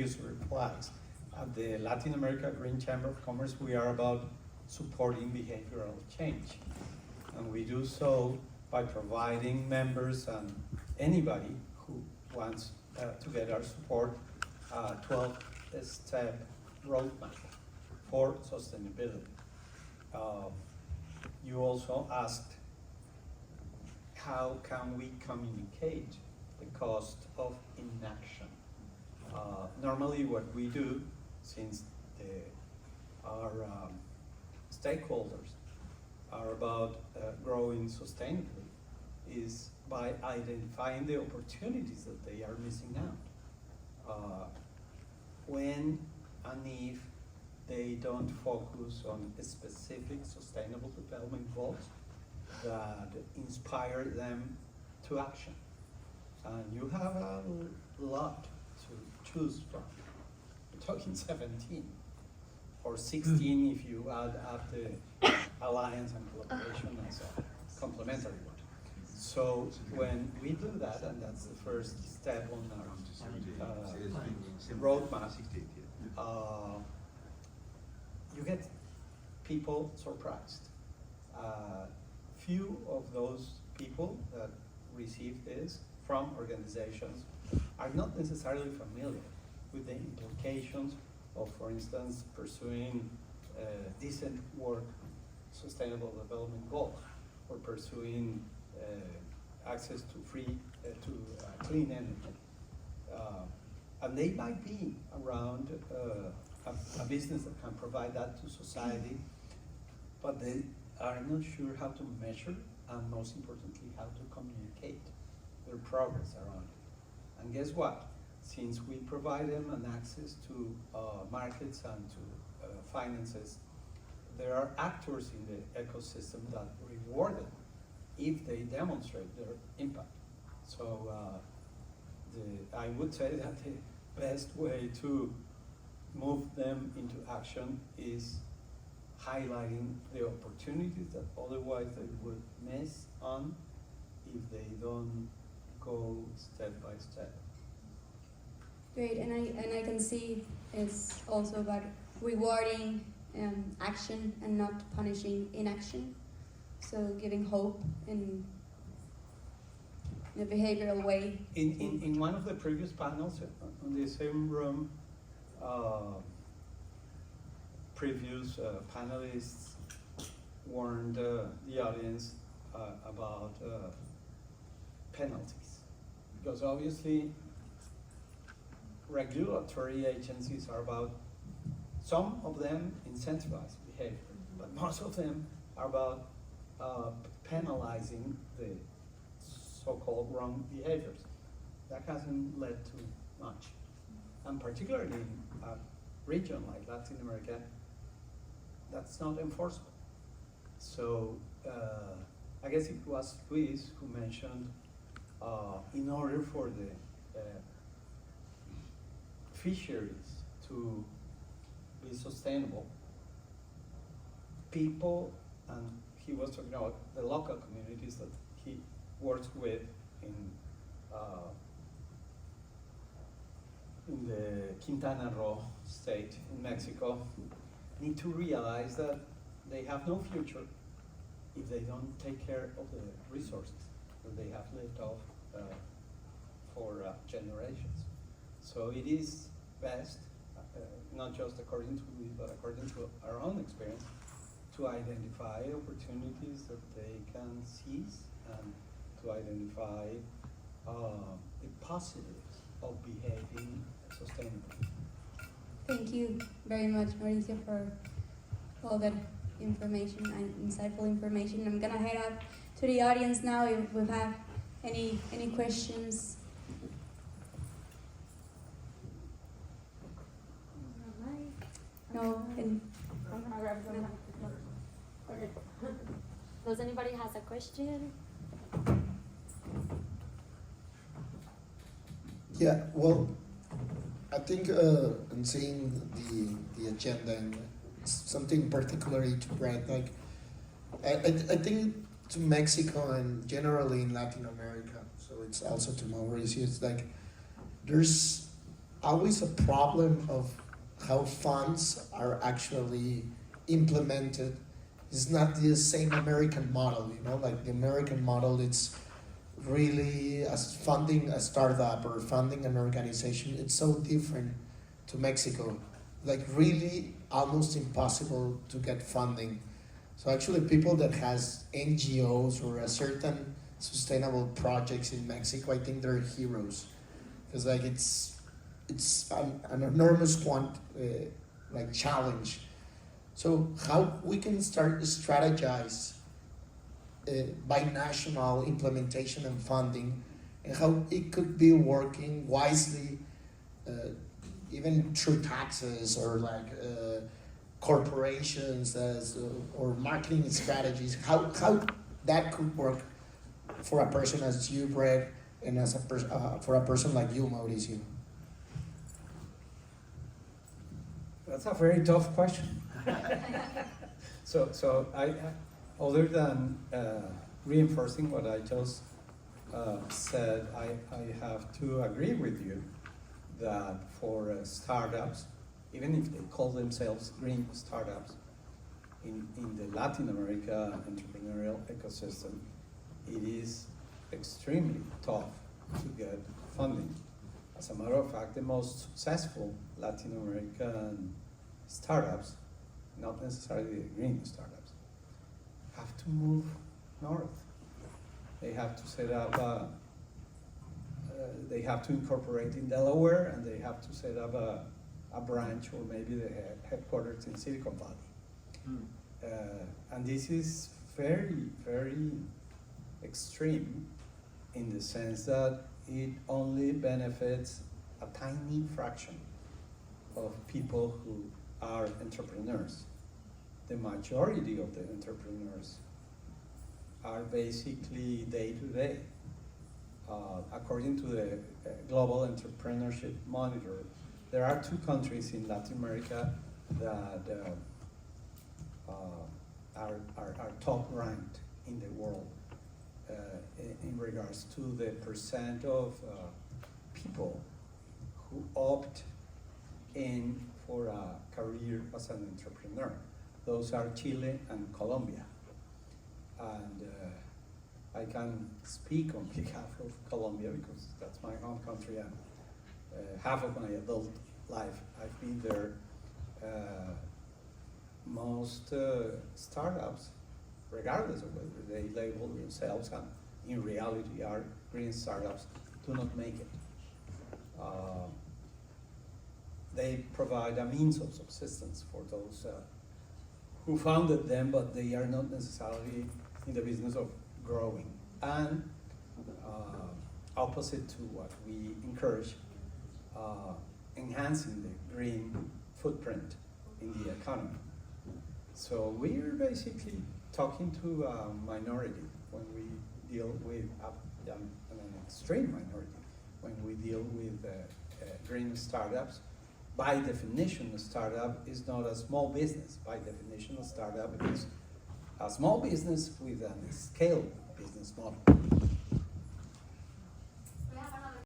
replies. At the Latin America Green Chamber of Commerce, we are about supporting behavioral change. And we do so by providing members and anybody who wants to get our support, 12-step roadmap for sustainability. You also asked, how can we communicate the cost of inaction? Normally what we do, since our stakeholders are about growing sustainably, is by identifying the opportunities that they are missing out. When and if they don't focus on specific sustainable development goals that inspire them to action. And you have a lot to choose from. We're talking 17 or 16 if you add up the alliance and collaboration as a complementary one. So when we do that, and that's the first step on our roadmap, you get people surprised. Few of those people that receive this from organizations are not necessarily familiar with the implications of, for instance, pursuing decent work, sustainable development goals, or pursuing access to clean energy. And they might be around a business that can provide that to society, but they are not sure how to measure, and most importantly, how to communicate their progress around it. And guess what? Since we provide them an access to markets and to finances, there are actors in the ecosystem that reward them if they demonstrate their impact. So I would say that the best way to move them into action is highlighting the opportunities that otherwise they would miss on if they don't go step by step. Great, and I can see it's also about rewarding action and not punishing inaction. So giving hope in a behavioral way. In one of the previous panels on the same room, previous panelists warned the audience about penalties. Because obviously regulatory agencies are about, some of them incentivize behavior, but most of them are about penalizing the so-called wrong behaviors. That hasn't led to much. And particularly in a region like Latin America, that's not enforceable. So I guess it was Luis who mentioned in order for the fisheries to be sustainable, people, and he was talking about the local communities that he works with in the Quintana Roo state in Mexico, need to realize that they have no future if they don't take care of the resources that they have lived off for generations. So it is best, not just according to me, but according to our own experience, to identify opportunities that they can seize and to identify the positives of behaving sustainably. Thank you very much, Mauricio, for all that information and insightful information. I'm gonna head up to the audience now if we have any questions. No, and I'm gonna grab some. Okay. Does anybody has a question? Yeah, well, I think in seeing the agenda and something particularly to Brad, like I think to Mexico and generally in Latin America, so it's also to Mauricio, it's like there's always a problem of how funds are actually implemented. It's not the same American model, you know, like the American model, it's really as funding a startup or funding an organization, it's so different to Mexico. Like really almost impossible to get funding. So actually people that has NGOs or a certain sustainable projects in Mexico, I think they're heroes. Because like it's an enormous like challenge. So how we can start to strategize binational implementation and funding, and how it could be working wisely, even through taxes or like corporations or marketing strategies, how that could work for a person as you, Brett, and as for a person like you, Mauricio. That's a very tough question. So I other than reinforcing what I just said, I have to agree with you that for startups, even if they call themselves green startups, in the Latin America entrepreneurial ecosystem, it is extremely tough to get funding. As a matter of fact, the most successful Latin American startups, not necessarily green startups, have to move north. They have to set up they have to incorporate in Delaware, and they have to set up a branch or maybe the headquarters in Silicon Valley. And this is very, very extreme in the sense that it only benefits a tiny fraction of people who are entrepreneurs. The majority of the entrepreneurs are basically day-to-day. According to the Global Entrepreneurship Monitor, there are 2 countries in Latin America that are top ranked in the world in regards to the percent of people who opt in for a career as an entrepreneur. Those are Chile and Colombia. And I can speak on behalf of Colombia because that's my home country, and half of my adult life I've been there. Most startups, regardless of whether they label themselves and in reality are green startups, do not make it. They provide a means of subsistence for those who founded them, but they are not necessarily in the business of growing. And opposite to what we encourage, enhancing the green footprint in the economy. So we're basically talking to a minority when we deal with an extreme minority when we deal with green startups. By definition, a startup is not a small business. By definition, a startup is a small business with a scale business model.